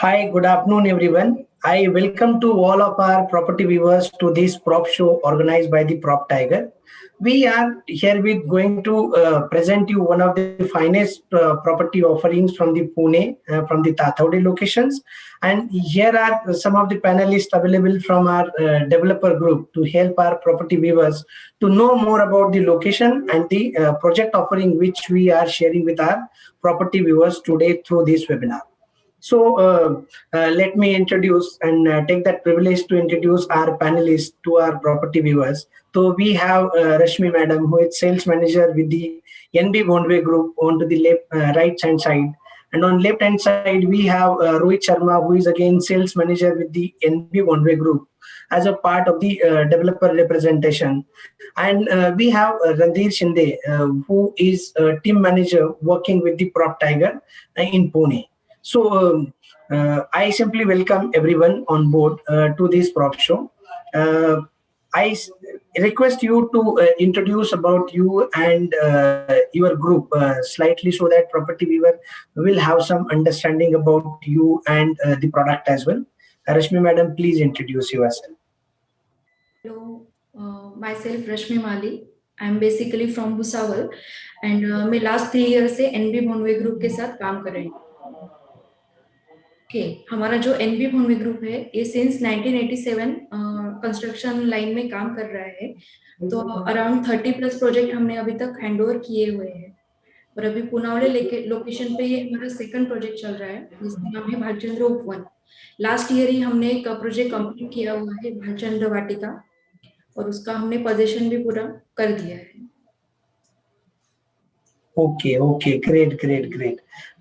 Hi, good afternoon, everyone. I welcome to all of our property viewers to this prop show organized by the Prop Tiger. We are here with going to present you one of the finest property offerings from the Pune, from the Tathawade locations. And here are some of the panelists available from our developer group to help our property viewers to know more about the location and the project offering which we are sharing with our property viewers today through this webinar. So let me introduce and take that privilege to introduce our panelists to our property viewers. So we have Rashmi Madam, who is sales manager with the NB Bondway Group on to the left, right hand side. And on left hand side, we have Rohit Sharma, who is again sales manager with the NB Bondway Group as a part of the developer representation. And we have Randhir Shinde, who is a team manager working with the Prop Tiger in Pune. So I simply welcome everyone on board to this prop show. Request you to introduce about you and your group slightly so that property viewer will have some understanding about you and the product as well. Rashmi Madam, please introduce yourself. Hello, myself Rashmi Mali. I'm basically from Bhusawal and मैं last 3 years से NB Bondway Group के साथ काम कर रही हूँ. हमारा जो NB Bondway Group है ये since 1987 कंस्ट्रक्शन लाइन में काम कर रहा है. तो अराउंड 30+ प्रोजेक्ट हमने अभी तक हैंडओवर किए हुए हैं और अभी पुनावले लोकेशन पे ये हमारा सेकंड प्रोजेक्ट चल रहा है जिसका नाम है भालचंद्र उप 1. लास्ट ईयर ही हमने एक प्रोजेक्ट कंप्लीट किया हुआ है भालचंद्र वाटिका और उसका हमने पोजीशन भी पूरा कर दिया है. Okay, great.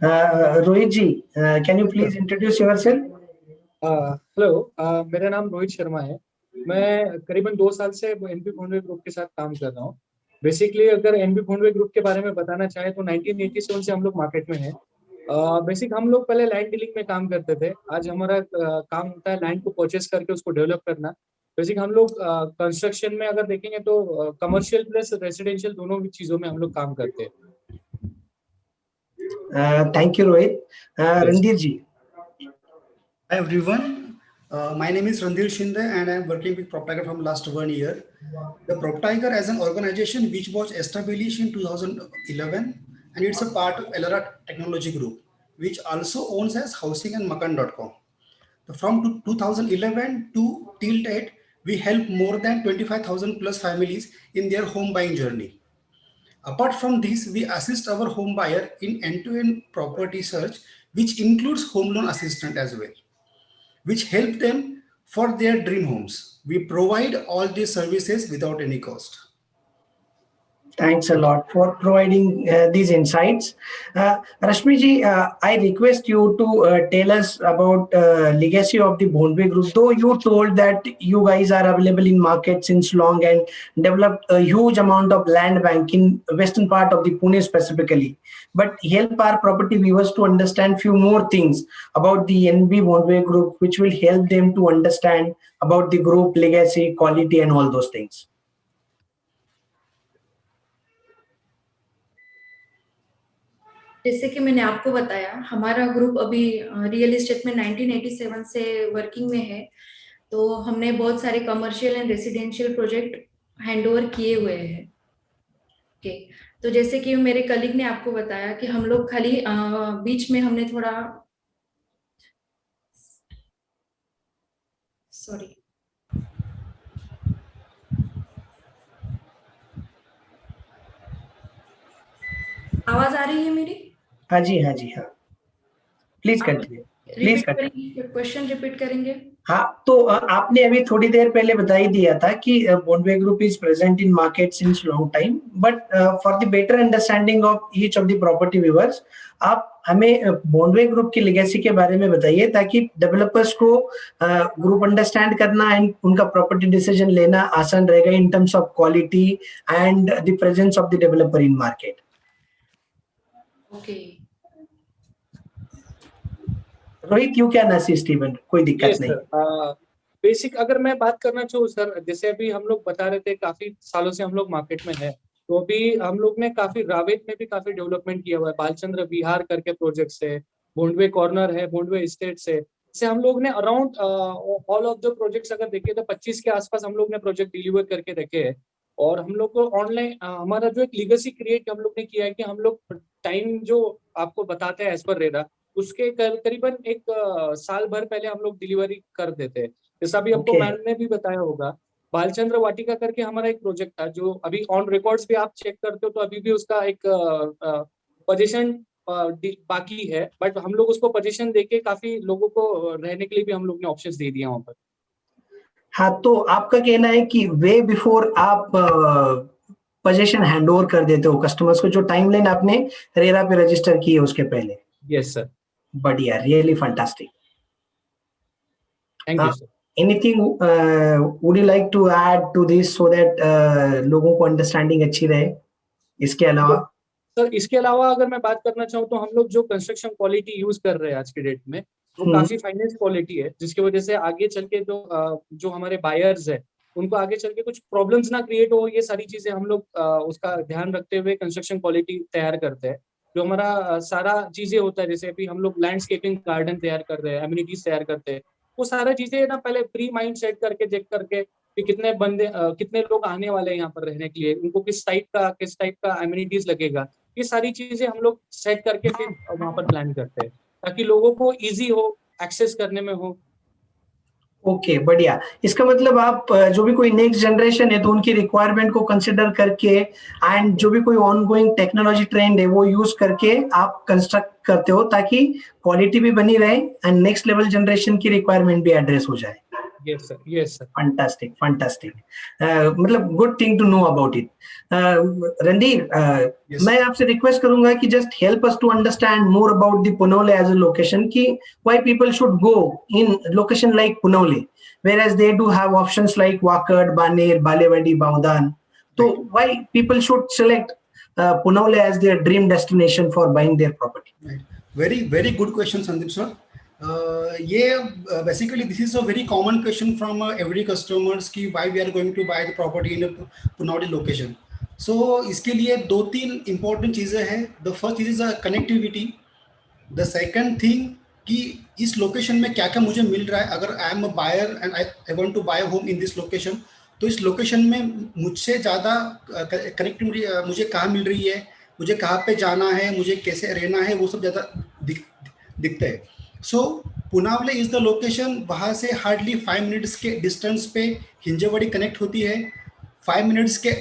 Rohit ji, can you please introduce yourself? Hello, मेरा नाम रोहित शर्मा है. मैं करीबन 2 साल से एनबी बॉन्डवे ग्रुप के साथ काम कर रहा हूँ. बेसिकली अगर एनबी बॉन्डवे ग्रुप के बारे में बताना चाहे तो 1987 से हम लोग मार्केट में हैं. बेसिक हम लोग पहले लैंड डीलिंग में काम करते थे. आज हमारा काम होता है लैंड को परचेस करके उसको डेवलप करना. बेसिक हम लोग कंस्ट्रक्शन में अगर देखेंगे तो कमर्शियल प्लस रेसिडेंशियल दोनों चीजों में हम लोग काम करते हैं. Thank you, Rohit. Randhir ji. Hi everyone, my name is Randhir Shinde and I am working with Prop Tiger from last 1 year. The Prop Tiger as an organization which was established in 2011 and it's a part of Elara Technology Group which also owns as Housing and Makan.com. From 2011 to till date, we help more than 25,000 plus families in their home buying journey. Apart from this, we assist our home buyer in end-to-end property search which includes home loan assistance as well, which help them for their dream homes. We provide all these services without any cost. Thanks a lot for providing these insights. Rashmi ji, I request you to tell us about legacy of the Bondway Group. Though you told that you guys are available in market since long and developed a huge amount of land bank in western part of the Pune specifically, but help our property viewers to understand few more things about the NB Bondway Group, which will help them to understand about the group legacy, quality, and all those things. जैसे कि मैंने आपको बताया हमारा group अभी real estate में 1987 से working में है. तो हमने बहुत सारे commercial and residential project handover किए हुए हैं. तो जैसे कि मेरे कलीग ने आपको बताया कि हम लोग खाली बीच में हमने थोड़ा सॉरी आवाज आ रही है मेरी? हाँ जी. Please continue. क्वेश्चन रिपीट करेंगे. हाँ, तो आपने अभी थोड़ी देर पहले बता ही दिया था कि Bondway group is present in market since long time, but for the better understanding of each of the property viewers, आप हमें बॉन्डवे ग्रुप की लेगेसी के बारे में बताइए ताकि डेवलपर्स को ग्रुप अंडरस्टैंड करना एंड उनका प्रॉपर्टी डिसीजन लेना आसान रहेगा इन terms of quality and the presence of the developer in market. Okay, Rohit, you can assist even, कोई दिक्कत नहीं. बेसिक अगर मैं बात करना चाहूँ सर, जैसे अभी हम लोग बता रहे थे काफी सालों से हम लोग मार्केट में है. तो अभी हम लोग ने काफी रावेत में भी काफी डेवलपमेंट किया हुआ है. बालचंद्र विहार करके प्रोजेक्ट्स है, भोंडवे कॉर्नर है, भोंडवे एस्टेट्स है, से हम लोग ने around all of the projects अगर देखें तो 25 के आसपास हम लोग ने प्रोजेक्ट डिलीवर करके रखे हैं। और हम लोग को ऑनलाइन हमारा जो एक लीगेसी क्रिएट हम लोग ने किया है कि हम लोग टाइम जो आपको बताते हैं एज पर रेरा, उसके करीबन एक साल भर पहले हम लोग डिलीवरी कर देते हैं। जैसा अभी आपको Okay. मैम ने भी बताया होगा, बालचंद्र वाटिका करके हमारा एक प्रोजेक्ट था जो अभी ऑन रिकॉर्ड्स भी आप चेक करते हो तो अभी भी उसका एक पोजीशन बाकी है, बट हम लोग उसको पोजीशन देके काफी लोगों को रहने के लिए भी हम लोग ने ऑप्शंस दे दिया वहां पर। हाँ, तो आपका कहना है कि वे बिफोर आप पोजीशन हैंड ओवर कर देते हो कस्टमर्स को, जो टाइमलाइन आपने रेरा पे रजिस्टर की है उसके पहले। यस सर, बढ़िया, really fantastic. Thank you sir. Anything would you like to add to this so that लोगों को अंडरस्टैंडिंग अच्छी रहे इसके अलावा? सर इसके अलावा अगर मैं बात करना चाहूँ तो हम लोग जो कंस्ट्रक्शन क्वालिटी यूज कर रहे हैं आज के डेट में वो काफी फाइनेंस क्वालिटी है, जिसकी वजह से आगे चल के जो हमारे बायर्स है उनको आगे चल के कुछ प्रॉब्लम्स ना क्रिएट हो, ये सारी चीजें हम लोग उसका ध्यान रखते हुए कंस्ट्रक्शन क्वालिटी तैयार करते हैं। जो हमारा सारा चीजें होता है, जैसे अभी हम लोग लैंडस्केपिंग गार्डन तैयार कर रहे हैं, एमिनिटीज तैयार करते हैं, वो सारा चीजें ना पहले प्री माइंड सेट करके चेक करके कि कितने बंदे कितने लोग आने वाले हैं यहाँ पर रहने के लिए, उनको किस टाइप का एमिनिटीज लगेगा, ये सारी चीजें हम लोग सेट करके फिर वहां पर प्लान करते हैं ताकि लोगों को इजी हो, एक्सेस करने में हो। ओके, बढ़िया। इसका मतलब आप जो भी कोई नेक्स्ट जनरेशन है तो उनकी रिक्वायरमेंट को कंसिडर करके एंड जो भी कोई ऑनगोइंग टेक्नोलॉजी ट्रेंड है वो यूज करके आप कंस्ट्रक्ट करते हो ताकि क्वालिटी भी बनी रहे एंड नेक्स्ट लेवल जनरेशन की रिक्वायरमेंट भी एड्रेस हो जाए। Yes sir, yes sir. Fantastic, fantastic. मतलब good thing to know about it. Randhir, Yes. मैं आपसे रिक्वेस्ट करूंगा कि just help us to understand more about the Punawale as a location, कि why people should go in location like Punawale whereas they do have options like Wakad, Baner, Balewadi, Baudan. So why people should select Punaule as their dream destination for buying their property? Right. Very good question, Sandeep sir. Basically this is a very common question from every customers कि why we are going to buy the property in a Punauli location. So इसके लिए दो तीन important चीजें हैं. The first is connectivity. The second thing कि इस location में क्या क्या मुझे मिल रहा है. अगर I am a buyer and I want to buy home in this location, तो इस लोकेशन में मुझसे ज़्यादा कनेक्टिविटी मुझे कहाँ मिल रही है, मुझे कहाँ पे जाना है, मुझे कैसे रहना है, वो सब ज़्यादा दिखता है. सो पुनावले इज़ द लोकेशन. वहाँ से हार्डली 5 मिनट्स के डिस्टेंस पे हिंजेवाड़ी कनेक्ट होती है. 5 मिनट्स के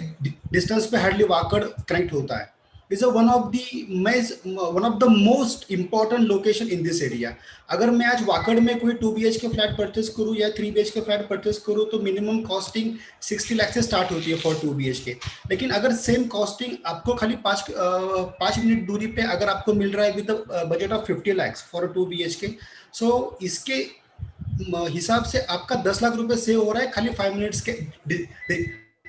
डिस्टेंस पे हार्डली वाकड़ कनेक्ट होता है. Is one of the most important location in this area. अगर मैं आज वाकड़ में कोई 2 BHK फ्लैट परचेस करूँ या 3 BHK फ्लैट परचेस करूँ तो मिनिमम कॉस्टिंग 60 लाख से स्टार्ट होती है फॉर 2 BHK. लेकिन अगर सेम कॉस्टिंग आपको खाली 5 मिनट दूरी पे अगर आपको मिल रहा है with budget of 50 lakhs for 2 BHK, सो इसके हिसाब से आपका 10 लाख रुपए सेव हो रहा है खाली 5 मिनट्स के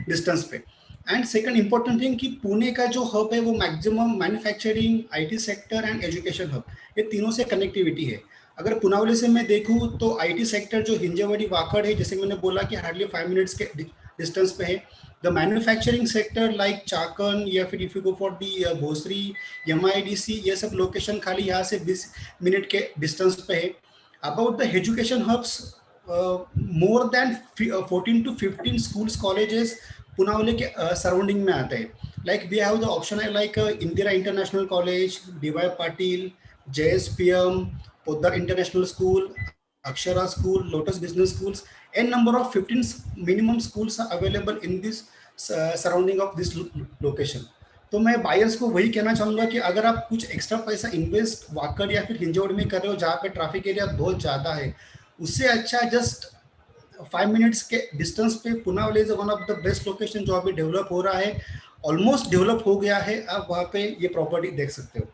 डिस्टेंस पे. एंड सेकंड इंपॉर्टेंट थिंग कि पुणे का जो हब है वो maximum manufacturing, IT sector and education hub, ये तीनों से कनेक्टिविटी है. अगर पुनावले से मैं देखूँ तो IT सेक्टर जो हिंजेवाड़ी वाकड़ है, जैसे मैंने बोला कि हार्डली 5 मिनट्स के डिस्टेंस पे है. The manufacturing sector like Chakan या फिर if you go for the Bhosari, MIDC, ये सब लोकेशन खाली यहाँ से 20 मिनट के डिस्टेंस पे है. About the education hubs, more than 14 to 15 schools, colleges Punawale के सराउंडिंग में आते हैं. Like we have the option है like Indira international college, DY Patil, JSPM, Poddar international school, Akshara school, lotus business schools, an number of 15 minimum schools are available in this surrounding of this location. तो मैं buyers को वही कहना चाहूँगा कि अगर आप कुछ एक्स्ट्रा पैसा इन्वेस्ट वाकड़ या फिर हिंजौड़ में कर रहे हो जहाँ पे ट्रैफिक एरिया बहुत ज़्यादा है, उससे अच्छा जस्ट 5 मिनट्स के डिस्टेंस पे Punawale is one of the best location जो अभी डेवलप हो रहा है, ऑलमोस्ट डेवलप हो गया है. आप वहाँ पे ये प्रॉपर्टी देख सकते हो.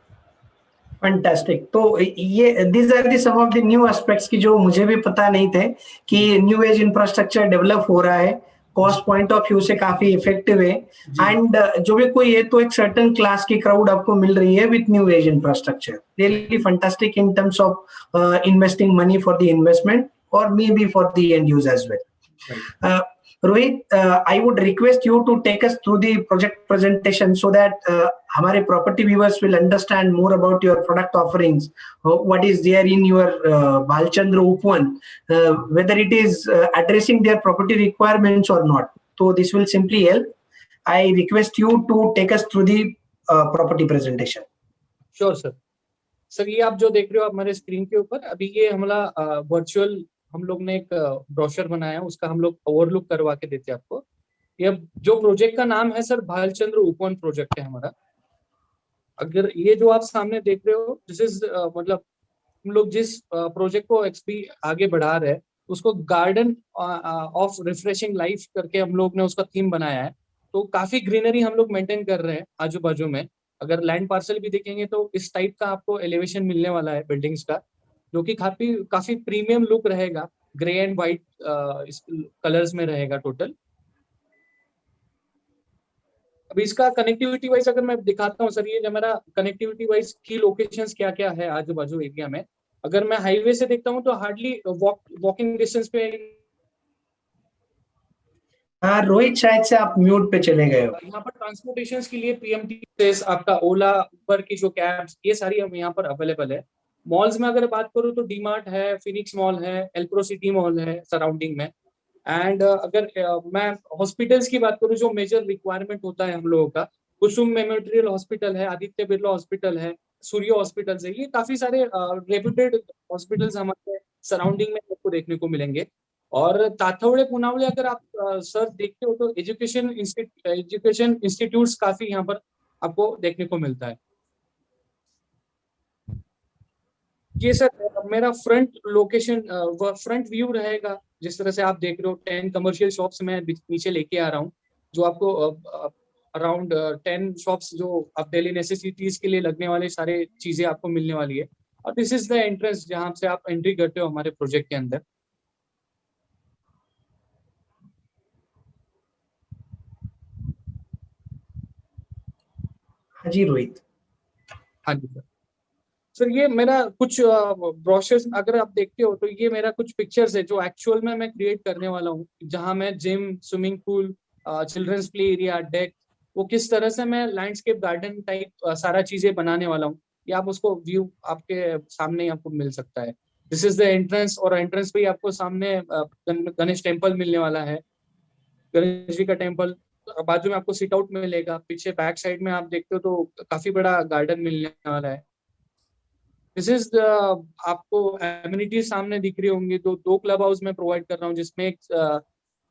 फैंटास्टिक. तो ये these are the some of the new aspects की जो मुझे भी पता नहीं थे कि न्यू एज इंफ्रास्ट्रक्चर डेवलप हो रहा है, कॉस्ट पॉइंट ऑफ व्यू से काफी इफेक्टिव है एंड जो भी कोई है तो एक सर्टेन क्लास की क्राउड आपको मिल रही है with new age infrastructure. Really fantastic in terms of investing money for the investment or maybe for the end use as well. Right. Rohit, I would request you to take us through the project presentation so that हमारे property viewers will understand more about your product offerings. What is there in your Bhalchandra Upwan, whether it is addressing their property requirements or not. So this will simply help. I request you to take us through the property presentation. Sure sir, ये आप जो देख रहे हो आप हमारे screen के ऊपर, अभी ये हमारा वर्चुअल हम लोग ने एक ब्रोशर बनाया, उसका हम लोग ओवरलुक करवा के देते हैं आपको। ये जो प्रोजेक्ट का नाम है सर भालचंद्र उपवन प्रोजेक्ट है हमारा। अगर ये जो आप सामने देख रहे हो, दिस इज मतलब हम लोग जिस प्रोजेक्ट को एक्सपी आगे बढ़ा रहे हैं उसको गार्डन ऑफ रिफ्रेशिंग लाइफ करके हम लोग ने उसका थीम बनाया है। तो काफी ग्रीनरी हम लोग मेंटेन कर रहे हैं आजू बाजू में। अगर लैंड पार्सल भी देखेंगे तो इस टाइप का आपको एलिवेशन मिलने वाला है बिल्डिंग्स का, जो कि काफी प्रीमियम लुक रहेगा, ग्रे एंड व्हाइट कलर्स में रहेगा टोटल। अभी इसका कनेक्टिविटी वाइज अगर मैं दिखाता हूँ सर, ये जो मेरा कनेक्टिविटी वाइज की लोकेशंस क्या क्या है आजू बाजू एरिया में। अगर मैं हाईवे से देखता हूँ तो हार्डली वॉकिंग डिस्टेंस पे। हाँ रोहित, शायद से आप म्यूट पे चले गए हो। यहाँ पर ट्रांसपोर्टेशन के लिए पीएमटी आपका ओला उबर की जो कैब्स, ये सारी अब यहाँ पर अवेलेबल है। मॉल्स में अगर बात करूँ तो डीमार्ट है, फिनिक्स मॉल है, एल्प्रो सिटी मॉल है सराउंडिंग में। एंड अगर मैं हॉस्पिटल्स की बात करूँ, जो मेजर रिक्वायरमेंट होता है हम लोगों का, कुसुम मेमोरियल हॉस्पिटल है, आदित्य बिरला हॉस्पिटल है, सूर्य हॉस्पिटल्स है, ये काफी सारे रेप्यूटेड हॉस्पिटल्स हमारे सराउंडिंग में आपको देखने को मिलेंगे। और ताथवड़े पुनावड़े अगर आप सर देखते हो तो एजुकेशन इंस्टीट्यूट्स काफी यहाँ पर आपको देखने को मिलता है। ये सर मेरा फ्रंट लोकेशन फ्रंट व्यू रहेगा। जिस तरह से आप देख रहे हो 10 कमर्शियल शॉप्स मैं नीचे लेके आ रहा हूँ, जो आपको अराउंड 10 शॉप्स जो आप डेली नेसेसिटीज के लिए लगने वाले सारे चीजें आपको मिलने वाली है। और दिस इज द एंट्रेंस जहाँ से आप एंट्री करते हो हमारे प्रोजेक्ट के अंदर। हाँ जी रोहित। हाँ जी सर, ये मेरा कुछ ब्रोशर्स अगर आप देखते हो तो ये मेरा कुछ पिक्चर्स है जो एक्चुअल में मैं क्रिएट करने वाला हूँ, जहाँ मैं gym, swimming pool, children's play area, deck, वो किस तरह से मैं लैंडस्केप गार्डन टाइप सारा चीजें बनाने वाला हूँ। ये आप उसको व्यू आपके सामने आपको मिल सकता है। दिस इज द एंट्रेंस, और एंट्रेंस पे आपको सामने गणेश टेम्पल मिलने वाला है, गणेश जी का टेम्पल। बाजू में आपको सिट आउट मिलेगा, पीछे बैक साइड में आप देखते हो तो काफी बड़ा गार्डन मिलने वाला है। दिस इज आपको एमिनिटीज सामने दिख रही होंगी। तो 2 क्लब हाउस में प्रोवाइड कर रहा हूँ, जिसमें एक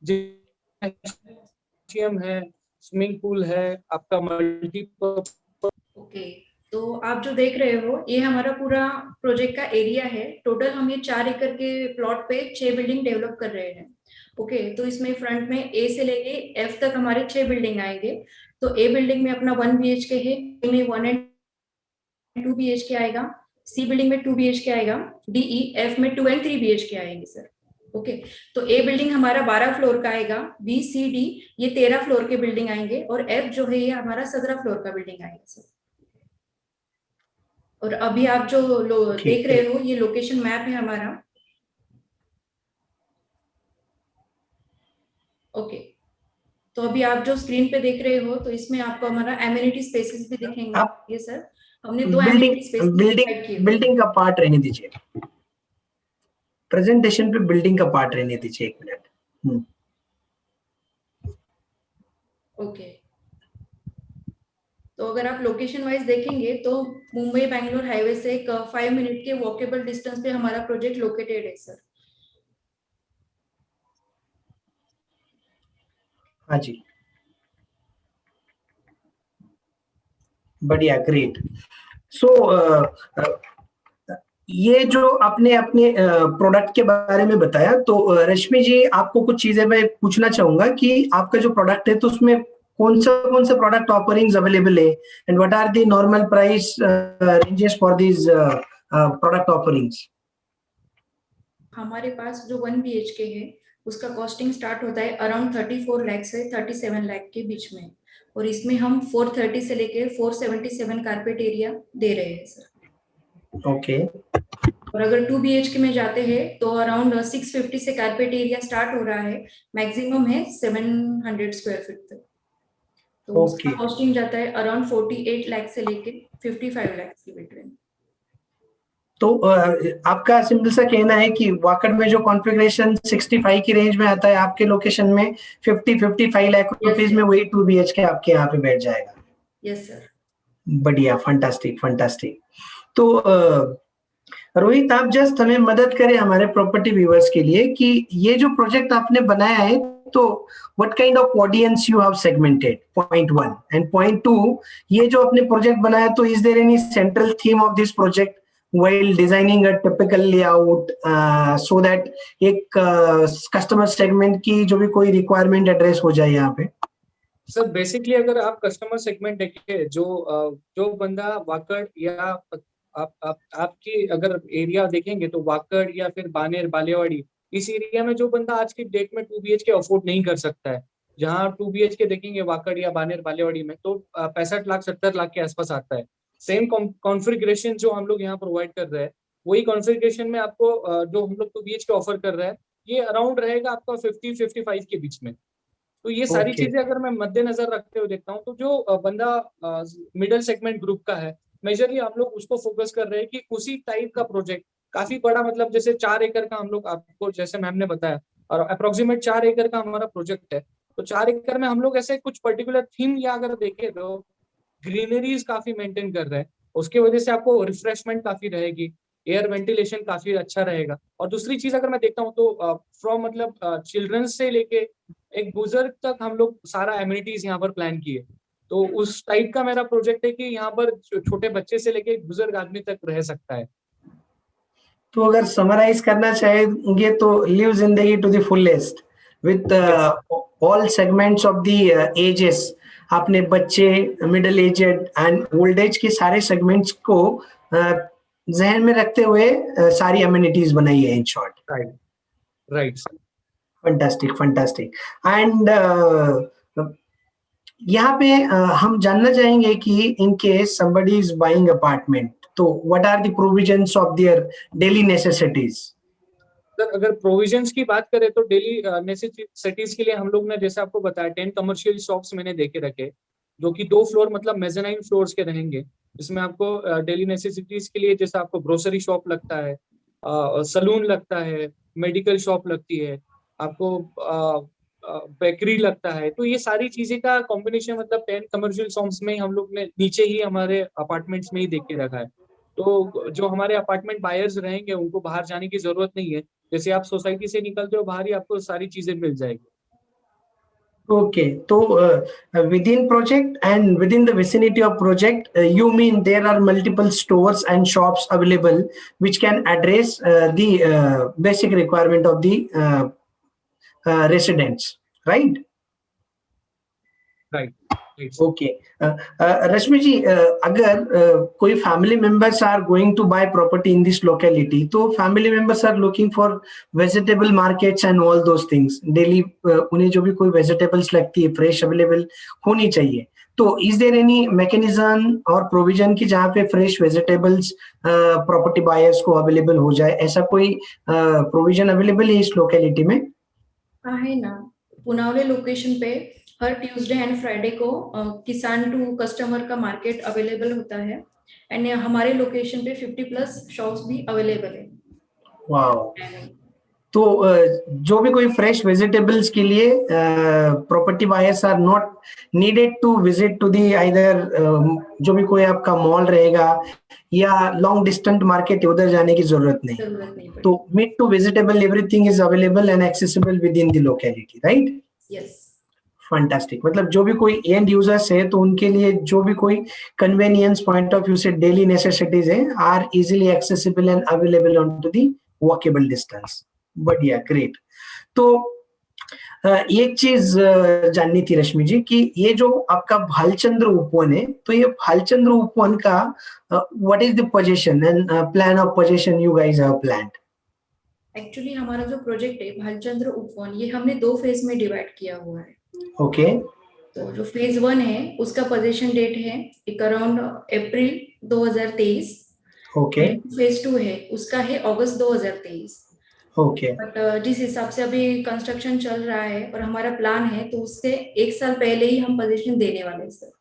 जिम है, स्विमिंग पूल है, आपका मल्टीपर्पज। ओके, तो आप जो देख रहे हो ये हमारा पूरा प्रोजेक्ट का एरिया है। टोटल हम ये 4 एकड़ के प्लॉट पे 6 बिल्डिंग डेवलप कर रहे हैं। ओके, तो इसमें फ्रंट में ए से लेके एफ तक हमारे 6 बिल्डिंग आएंगे। तो ए बिल्डिंग में अपना 1 BHK है, बी में 1 and 2 BHK आएगा, सी बिल्डिंग में 2 BHK आएगा, डी ई एफ में 2 and 3 BHK आएंगे सर। ओके, तो ए बिल्डिंग हमारा 12 फ्लोर का आएगा, बी सी डी ये 13 फ्लोर के बिल्डिंग आएंगे, और एफ जो है ये हमारा 17 फ्लोर का बिल्डिंग आएगा सर। और अभी आप जो देख रहे हो ये लोकेशन मैप है हमारा। ओके, तो अभी आप जो स्क्रीन पे देख रहे हो तो इसमें आपको हमारा एमिनिटी स्पेसेस भी दिखेंगे। ये सर हमने 2 एमिनिटी स्पेसेस प्रोवाइड किए। बिल्डिंग का पार्ट रहने दीजिए, प्रेजेंटेशन पे बिल्डिंग का पार्ट रहने दीजिए 1 मिनट। ओके, तो अगर आप लोकेशन वाइज देखेंगे तो मुंबई बैंगलोर हाईवे से एक 5 मिनट के वॉकेबल डिस्टेंस पे हमारा प्रोजेक्ट लोकेटेड है सर। हाँ जी, बढ़िया, ग्रेट। सो ये जो आपने अपने प्रोडक्ट के बारे में बताया, तो रश्मि जी आपको कुछ चीजें मैं पूछना चाहूंगा कि आपका जो प्रोडक्ट है तो उसमें कौन से प्रोडक्ट ऑफरिंग्स अवेलेबल है, and what are the normal price ranges for this product offerings. हमारे पास जो 1 BHK है उसका कॉस्टिंग स्टार्ट होता है अराउंड 34 लाख से 37 लाख के बीच में, और इसमें हम 430 से लेके 477 कारपेट एरिया दे रहे हैं सर। ओके, और अगर 2 BHK में जाते हैं तो अराउंड 650 से कारपेट एरिया स्टार्ट हो रहा है, मैक्सिमम है 700 स्क्वायर फीट तक। तो उसका Okay. कॉस्टिंग जाता है अराउंड 48 लाख से लेके 55 लाख के बिटवीन। तो आपका सिंपल सा कहना है कि वाकड़ में जो कॉन्फ़िगरेशन 65 की रेंज में आता है, आपके लोकेशन में 50-55 लाख रुपीस में वही 2 BHK आपके यहाँ पे बैठ जाएगा। Yes sir. बढ़िया, फैंटास्टिक फैंटास्टिक। तो रोहित, आप जस्ट हमें मदद करें हमारे प्रॉपर्टी व्यूअर्स के लिए कि ये जो प्रोजेक्ट आपने बनाया है, तो what kind of audience you have segmented, point 1 and point 2, ये जो आपने प्रोजेक्ट बनाया, तो is there any central theme of this project while designing a typical layout so that एक कस्टमर सेगमेंट की जो भी कोई रिक्वायरमेंट एड्रेस हो जाए यहाँ पे? सर बेसिकली अगर आप कस्टमर सेगमेंट देखिए, जो बंदा वाकड़ या आपकी अगर एरिया देखेंगे तो वाकड़ या फिर बानेर बालेवाड़ी, इस एरिया में जो बंदा आज की डेट में 2 BHK अफोर्ड नहीं कर सकता है, जहाँ 2 BHK देखेंगे वाकड़ या बानेर बालेवाड़ी में तो 65 लाख 70 लाख के आसपास आता है। सेम कॉन्फ़िगरेशन जो हम लोग यहाँ प्रोवाइड कर रहे हैं, वही कॉन्फ़िगरेशन में आपको जो हम लोग 2 BHK ऑफर कर रहे हैं, ये अराउंड रहेगा आपका 50-55 के बीच में। तो ये सारी Okay. चीजें अगर मैं मद्देनजर रखते हुए देखता हूँ, तो जो बंदा मिडिल सेगमेंट ग्रुप का है, मेजरली हम लोग उसको फोकस कर रहे हैं कि उसी टाइप का प्रोजेक्ट काफी बड़ा, मतलब जैसे 4 एकड़ का हम लोग, आपको जैसे मैम ने बताया, और अप्रोक्सीमेट 4 एकड़ का हमारा प्रोजेक्ट है। तो 4 एकड़ में हम लोग ऐसे कुछ पर्टिकुलर थीम या अगर देखें तो ग्रीनरीज काफी मेंटेन कर रहे हैं, उसकी वजह से आपको रिफ्रेशमेंट काफी रहेगी, एयर वेंटिलेशन काफी अच्छा रहेगा। और दूसरी चीज अगर मैं देखता हूँ तो फ्रॉम मतलब चिल्ड्रंस से लेके एक बुजुर्ग तक हम लोग सारा एमिनिटीज यहाँ पर प्लान किए। तो उस टाइप का मेरा प्रोजेक्ट है कि यहाँ पर छोटे बच्चे से लेके एक बुजुर्ग आदमी तक रह सकता है। तो अगर समराइज करना चाहेंगे तो लिव जिंदगी to the fullest with all segments of the ages. आपने बच्चे, middle aged and old age के सारे सेगमेंट्स को जहन में रखते हुए सारी अम्यूनिटीज बनाई है in short. Right right. Fantastic fantastic. And यहाँ पे हम जानना चाहेंगे कि in case somebody is buying apartment, तो what are the provisions of their daily necessities? Sir अगर प्रोविजंस की बात करें तो डेली नेसेसिटीज के लिए हम लोग ने जैसे आपको बताया 10 कमर्शियल शॉप्स मैंने देखे रखे, जो कि 2 फ्लोर मतलब मेज़ानाइन फ्लोर्स के रहेंगे, जिसमें आपको डेली नेसेसिटीज के लिए जैसे आपको ग्रोसरी शॉप लगता है, सलून लगता है, मेडिकल शॉप लगती है, आपको बेकरी लगता है। तो ये सारी चीजें का कॉम्बिनेशन मतलब 10 कमर्शियल शॉप्स में हम लोग ने नीचे ही हमारे अपार्टमेंट्स में ही देख के रखा है। तो जो हमारे अपार्टमेंट बायर्स रहेंगे उनको बाहर जाने की जरूरत नहीं है, जैसे आप सोसाइटी से निकलते हो बाहर ही आपको सारी चीजें मिल जाएगी। Okay, so within project and within the vicinity of project, you mean there are multiple stores and shops available which can address the basic requirement of the residents, right? Right. Okay. Rashmi ji, अगर कोई family members are going to buy property in this locality, तो family members are looking for vegetable markets and all those things. Daily उन्हें जो भी कोई vegetables लगती है fresh available होनी चाहिए। तो is there any mechanism और provision की जहाँ पे fresh vegetables property buyers को available हो जाए, ऐसा कोई provision available है इस locality में? हाँ है ना, पुनावले लोकेशन पे हर ट्यूसडे एंड फ्राइडे को किसान टू कस्टमर का मार्केट अवेलेबल होता है, एंड हमारे लोकेशन पे 50+ शॉप्स भी अवेलेबल है। वाओ। तो जो भी कोई फ्रेश वेजिटेबल्स के लिए property buyers are not needed to visit to the either जो भी कोई आपका मॉल रहेगा या लॉन्ग डिस्टेंट मार्केट उधर जाने की जरूरत नहीं। तो meat to vegetable everything is available and accessible within the locality, right? Yes. Fantastic. मतलब जो भी कोई एंड यूजर्स है तो उनके लिए जो भी कोई कन्वीनियंस पॉइंट ऑफ व्यू से डेली नेसेसिटीज है are easily accessible and available on to the walkable distance. बढ़िया, ग्रेट। तो एक चीज जाननी थी रश्मि जी कि ये जो आपका भालचंद्र उपवन है, तो ये भालचंद्र उपवन का what is the position and plan of position you guys have planned? Actually हमारा जो प्रोजेक्ट है भालचंद्र उपवन, ये हमने 2 फेज में डिवाइड किया हुआ है। ओके। तो जो फेज 1 है उसका पोजीशन डेट है एक अराउंड अप्रैल 2023, ओके फेज 2 है, उसका है अगस्त 2023। ओके बट जिस हिसाब से अभी कंस्ट्रक्शन चल रहा है और हमारा प्लान है, तो उससे 1 साल पहले ही हम पोजीशन देने वाले हैं सर।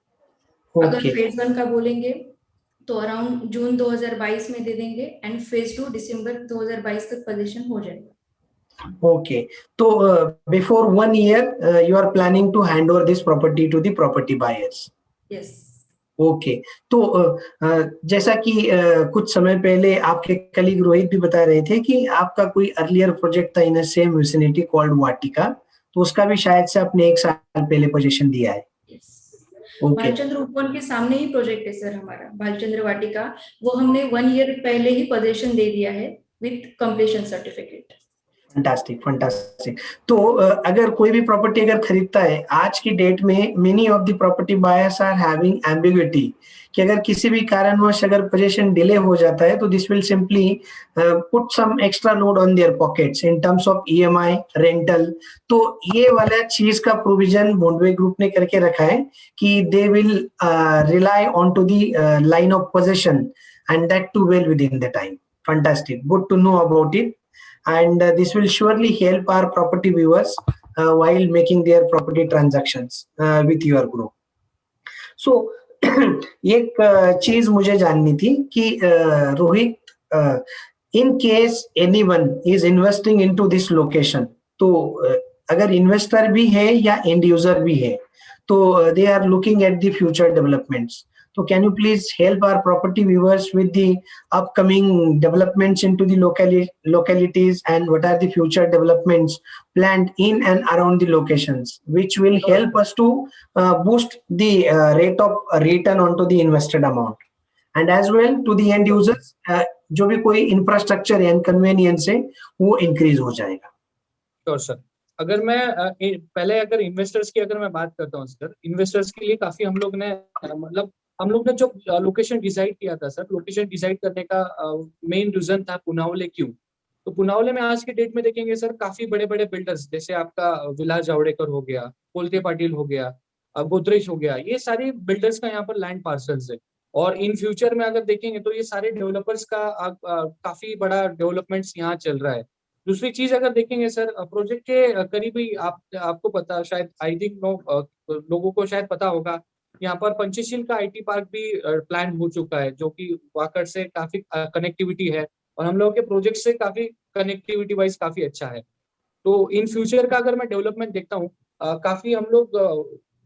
अगर ओके फेज 1 का बोलेंगे तो अराउंड जून 2022 में दे देंगे, एंड फेज 2 दिसंबर 2022 तक पोजीशन हो जाएगा। ओके। तो before 1 year you are planning to hand over this property to the property buyers. Yes. Okay. तो जैसा कि कुछ समय पहले आपके कलीग रोहित भी बता रहे थे कि आपका कोई अर्लियर प्रोजेक्ट था इन सेम विसिनिटी कॉल्ड वाटिका, तो उसका भी शायद से आपने 1 साल पहले पोजीशन दिया है। ओके भालचंद्र उपवन के सामने ही प्रोजेक्ट है सर हमारा, भालचंद्र वाटिका। वो हमने 1 ईयर पहले ही पोजीशन दे दिया है with completion certificate. Fantastic fantastic. तो अगर कोई भी प्रॉपर्टी अगर खरीदता है आज की डेट में, many of the property buyers are having ambiguity कि अगर किसी भी कारणवश अगर पोजीशन डिले हो जाता है तो this will simply put some extra load on their pockets in terms of EMI, rental. तो ये वाला चीज का प्रोविजन बॉन्डवे ग्रुप ने करके रखा है कि they will rely on to the line of position and that too well within the time. Fantastic, good to know about it, and this will surely help our property viewers while making their property transactions with your group. So एक चीज मुझे जाननी थी कि Rohit, in case anyone is investing into this location, तो अगर investor भी है या एंड यूजर भी है तो they are looking at the future developments. So can you please help our property viewers with the upcoming developments into the localities and what are the future developments planned in and around the locations, which will help us to boost the rate of return onto the invested amount, and as well to the end users, जो भी कोई infrastructure and convenience है वो increase हो जाएगा। Sure sir. अगर मैं पहले अगर इन्वेस्टर्स की अगर मैं बात करता हूँ सर, इन्वेस्टर्स के लिए काफी हम लोग ने जो लोकेशन डिसाइड किया था सर, लोकेशन डिसाइड करने का मेन रीजन था पुनावले। क्यों? तो पुनावले में आज के डेट में देखेंगे सर, काफी बड़े बड़े बिल्डर्स जैसे आपका विलास जावड़ेकर हो गया, कोलते पाटिल हो गया, गोदरेज हो गया, ये सारे बिल्डर्स का यहाँ पर लैंड पार्सल्स है। और इन फ्यूचर में अगर देखेंगे तो ये सारे डेवलपर्स का काफी बड़ा डेवलपमेंट्स यहाँ चल रहा है। दूसरी चीज अगर देखेंगे सर, प्रोजेक्ट के करीब ही आपको पता शायद, आई थिंक लोगों को शायद पता होगा, यहाँ पर पंचशील का आईटी पार्क भी प्लान हो चुका है, जो कि वाकड़ से काफी कनेक्टिविटी है और हम लोगों के प्रोजेक्ट से काफी कनेक्टिविटी वाइज काफी अच्छा है। तो इन फ्यूचर का अगर मैं डेवलपमेंट देखता हूँ, काफी हम लोग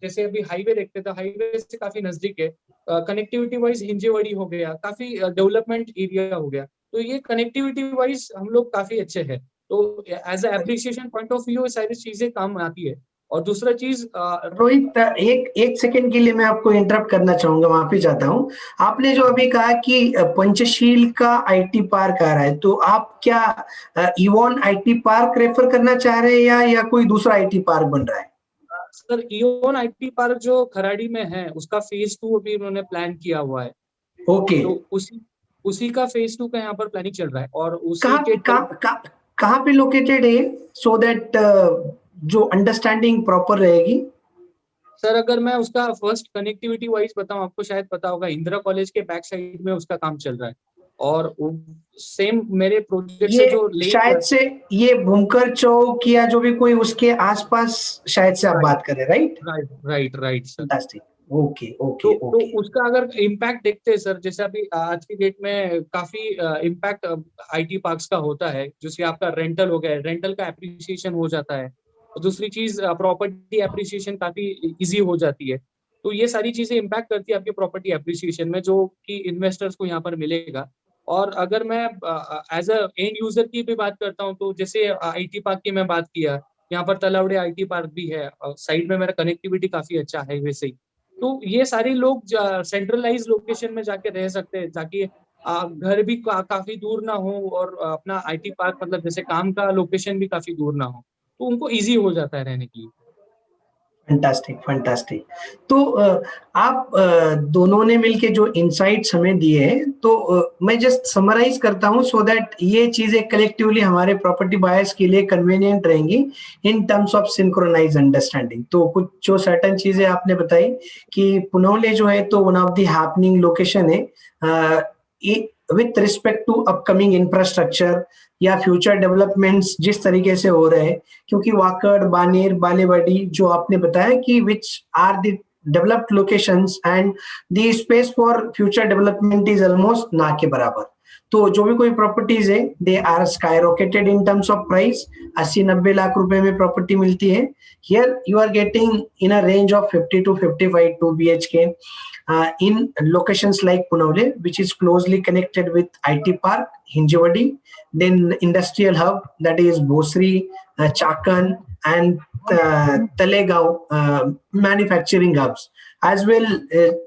जैसे अभी हाईवे देखते थे, हाईवे से काफी नजदीक है, कनेक्टिविटी वाइज हिंजेवाड़ी हो गया, काफी डेवलपमेंट एरिया हो गया। तो ये कनेक्टिविटी वाइज हम लोग काफी अच्छे हैं। तो as a appreciation point of view सारी चीजें काम आती है। और दूसरा चीज रोहित, एक सेकंड के लिए मैं आपको इंटरप्ट करना चाहूंगा, माफी चाहता हूँ। आपने जो अभी कहा कि पंचशील का आईटी पार्क आ रहा है, तो आप क्या इवॉन आईटी पार्क रेफर करना चाह रहे हैं या कोई दूसरा आईटी पार्क बन रहा है? सर इओन आईटी पार्क जो खराड़ी में है उसका फेज 2 अभी उन्होंने प्लान किया हुआ है। ओके। तो उसी का फेज 2 का यहाँ पर प्लानिंग चल रहा है। और उसी के कहाँ पे लोकेटेड है, सो दैट जो अंडरस्टैंडिंग प्रॉपर रहेगी? सर अगर मैं उसका फर्स्ट कनेक्टिविटी वाइज बताऊं, आपको शायद पता होगा, इंदिरा कॉलेज के बैक साइड में उसका काम चल रहा है। और सेम मेरे प्रोजेक्ट से जो शायद से ये भूमकर चौक या जो भी कोई उसके आसपास शायद से आप बात कर रहे हैं, right? Right sir. Fantastic. Okay. तो उसका अगर इम्पैक्ट देखते हैं सर, जैसे अभी आज की डेट में काफी इम्पैक्ट आईटी पार्क्स का होता है, जैसे आपका रेंटल हो गया, रेंटल का एप्रिसिएशन हो जाता है। और दूसरी चीज प्रॉपर्टी एप्रिसिएशन काफी इजी हो जाती है। तो ये सारी चीजें इम्पैक्ट करती है आपके प्रॉपर्टी एप्रिसिएशन में, जो कि इन्वेस्टर्स को यहाँ पर मिलेगा। और अगर मैं एज अ एंड यूजर की भी बात करता हूँ, तो जैसे आईटी पार्क की मैं बात किया, यहाँ पर तलावड़े आईटी पार्क भी है, साइड में मेरा कनेक्टिविटी काफी अच्छा है हाईवे से। तो ये सारे लोग सेंट्रलाइज लोकेशन में जाके रह सकते हैं, ताकि घर भी काफी दूर ना हो और अपना आईटी पार्क मतलब जैसे काम का लोकेशन भी काफी दूर ना हो, तो उनको इजी हो जाता है रहने के लिए। फैंटास्टिक। तो आप दोनों ने मिलके जो इनसाइट्स हमें दिए हैं, तो मैं जस्ट समराइज करता हूं सो दैट ये चीजें कलेक्टिवली हमारे प्रॉपर्टी बायर्स के लिए कन्वीनियंट रहेंगी in terms of synchronize understanding. तो कुछ जो सर्टेन चीजें आपने बताई कि पुनौले जो है तो one of the happening location है। With respect to upcoming infrastructure या फ्यूचर डेवलपमेंट्स जिस तरीके से हो रहे हैं, क्योंकि वाकड़, बानेर, बालेवाडी जो आपने बताया कि which are the developed locations and the space for future development is almost ना के बराबर। तो जो भी कोई प्रॉपर्टीज है they are sky rocketed in terms of price. 80-90 lakh रुपए में प्रॉपर्टी मिलती है। Here you are getting in a range of 50 to 55 2 BHK in locations like Punawale, which is closely connected with IT Park, Hinjawadi, then industrial hub that is Bosri, Chakan, and Talegaon manufacturing hubs as well.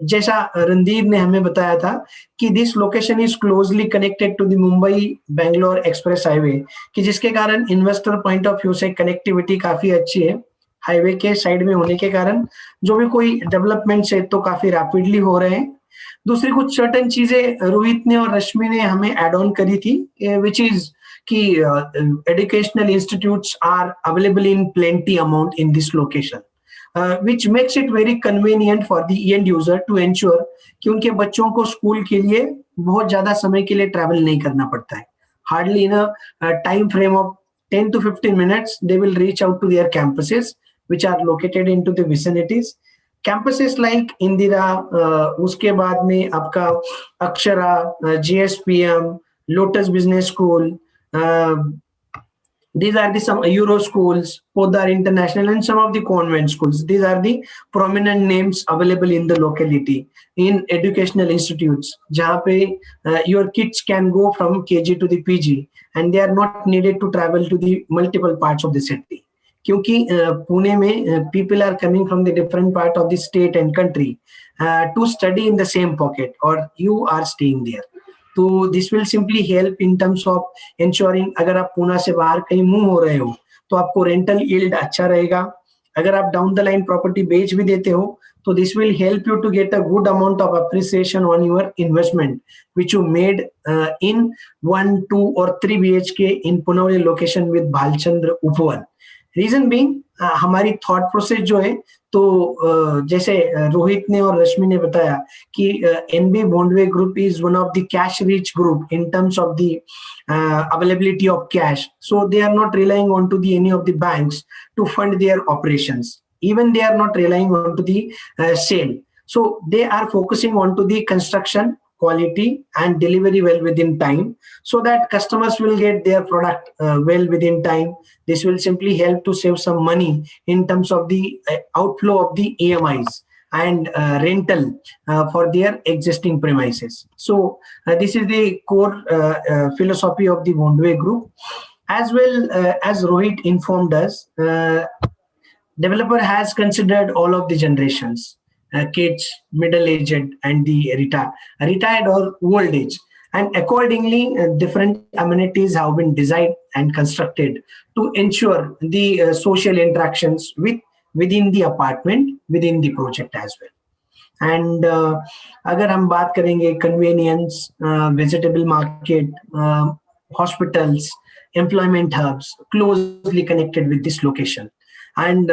जैसा रणदीप ने हमें बताया था कि this location is closely connected to the Mumbai Bangalore express highway, कि जिसके कारण investor point of view से कनेक्टिविटी काफी अच्छी है। हाईवे के साइड में होने के कारण जो भी कोई डेवलपमेंट है तो काफी रैपिडली हो रहे हैं। दूसरी कुछ सर्टेन चीजें रोहित ने और रश्मि ने हमें एड ऑन करी थी, विच इज कि educational institutes are available in plenty amount in this location, which makes it very convenient for the end user to ensure कि उनके बच्चों को स्कूल के लिए बहुत ज्यादा समय के लिए ट्रैवल नहीं करना पड़ता है। Hardly in a time frame of 10 to 15 minutes, they will reach out to their campuses, which are located into the vicinities. Campuses like Indira, उसके बाद में आपका Akshara, GSPM, Lotus Business School, these are the some Euro schools, Podar International, and some of the convent schools. These are the prominent names available in the locality in educational institutes, जहाँ पे your kids can go from KG to the PG, and they are not needed to travel to the multiple parts of the city. क्योंकि पुणे में people are coming from the different part of the state and country to study in the same pocket, or you are staying there. तो this will simply help in terms of ensuring, अगर आप पुणे से बाहर कहीं move हो रहे हो तो आपको रेंटल यील्ड अच्छा रहेगा। अगर आप डाउन द लाइन प्रॉपर्टी बेच भी देते हो तो this will help you to get a good amount of appreciation on your investment which you made in 1, 2 और 3 BHK in Punawale location with Bhalchandra Upvan. Reason being हमारी थॉट प्रोसेस जो है, तो जैसे रोहित ने और रश्मि ने बताया कि NB Bondway group is one of the cash rich group in terms of the availability of cash, so they are not relying on to the any of the banks to fund their operations, even they are not relying on to the sale, so they are focusing on to the construction quality and delivery well within time, so that customers will get their product well within time. This will simply help to save some money in terms of the outflow of the EMIs and rental for their existing premises. So this is the core philosophy of the Bondway group. As well as Rohit informed us, developer has considered all of the generations, kids, middle-aged, and the retired or old age, and accordingly different amenities have been designed and constructed to ensure the social interactions within the apartment, within the project as well. And अगर हम बात करेंगे convenience, vegetable market, hospitals, employment hubs closely connected with this location. And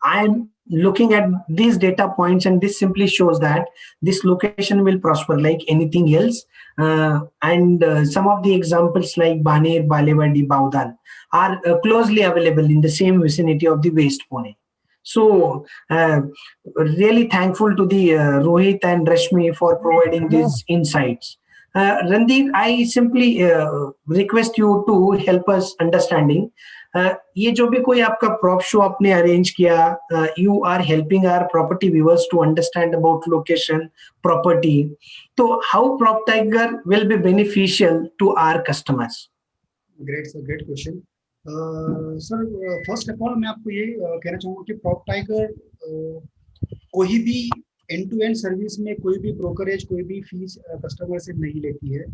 I'm looking at these data points, and this simply shows that this location will prosper like anything else. And some of the examples like Baner, Balewadi, Baudan are closely available in the same vicinity of the West Pune. So really thankful to the Rohit and Rashmi for providing these insights. Randeep, I simply request you to help us understanding. ये जो भी कोई आपका prop show आपने arrange किया, you are helping our property viewers to understand about location, property, तो how PropTiger will be beneficial to our customers? Great sir, great question sir. First of all मैं आपको ये कहना चाहूँगा कि PropTiger कोई भी एंड टू एंड सर्विस में कोई भी ब्रोकरेज, कोई भी फीस कस्टमर से नहीं लेती है।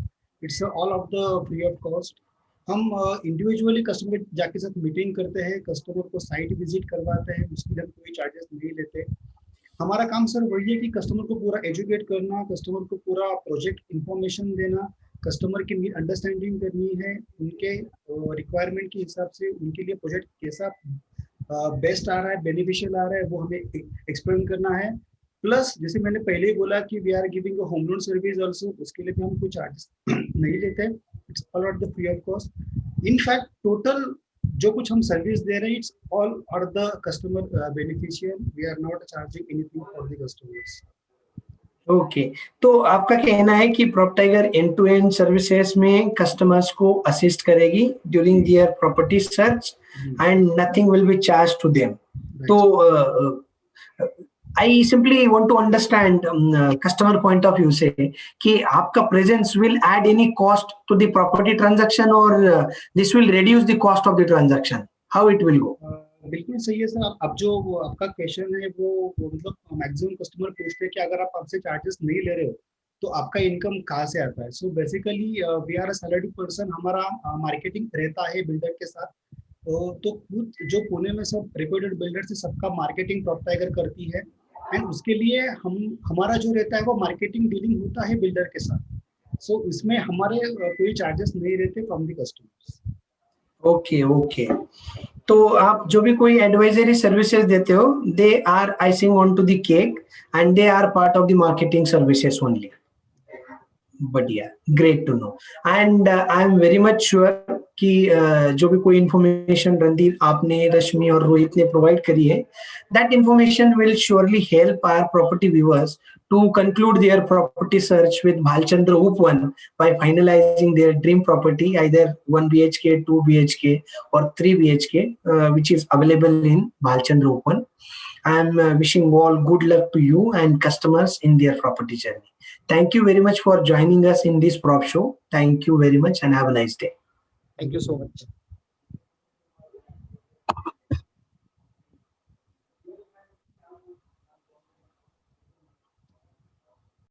It's all of the free of cost. हम इंडिविजुअली कस्टमर जाके साथ मीटिंग करते हैं, कस्टमर को साइट विजिट करवाते हैं, उसके लिए हम कोई चार्जेस नहीं लेते। हमारा काम सर वही है कि कस्टमर को पूरा एजुकेट करना, कस्टमर को पूरा प्रोजेक्ट इंफॉर्मेशन देना, कस्टमर की नीड अंडरस्टैंडिंग करनी है, उनके रिक्वायरमेंट के हिसाब से उनके लिए प्रोजेक्ट कैसा बेस्ट आ रहा है, बेनिफिशियल आ रहा है, वो हमें एक्सप्लेन करना है। प्लस जैसे मैंने पहले ही बोला कि we are giving home loan service also, उसके लिए भी हम कोई चार्जेस नहीं लेते हैं, it's all out the free of cost. In fact total जो कुछ हम सर्विस दे रहे हैं it's all are the customer beneficial, we are not charging anything for the customers. Okay, तो आपका कहना है कि PropTiger and to end services में कस्टमर्स को असिस्ट करेगी during their property search and nothing will be charge to them. तो I simply want to understand customer point of view से कि आपका presence will add any cost to the property transaction or this will reduce the cost of the transaction? How it will go? बिल्कुल सही है sir. अब जो आपका question है वो मतलब मैक्सिमम कस्टमर पूछते हैं कि अगर आप हमसे चार्जेस नहीं ले रहे हो तो आपका इनकम कहाँ से आता है। So basically we are a salary person, हमारा मार्केटिंग रहता है बिल्डर के साथ। तो खुद जो पुणे में सब रेप्यूटेड बिल्डर से सबका मार्केटिंग PropTiger करती है एंड उसके लिए हमारा जो रहता है वो मार्केटिंग डीलिंग होता है बिल्डर के साथ। सो इसमें हमारे कोई चार्जेस नहीं रहते from the customers. Okay okay, तो आप जो भी कोई एडवाइजरी सर्विसेज देते हो they are icing on to the cake and they are part of the marketing services only. बढ़िया, great to know. And I am very much sure कि जो भी कोई इंफॉर्मेशन रणधीर, आपने, रश्मि और रोहित ने प्रोवाइड करी है, that information will surely help our property viewers to conclude their property search with Bhalchandra Upvan by finalizing their dream property, either 1 BHK, 2 BHK or 3 BHK, which is available in Bhalchandra Upvan. I am wishing all good luck to you and customers in their property journey. Thank you very much for joining us in this prop show. Thank you very much and have a nice day. Thank you so much.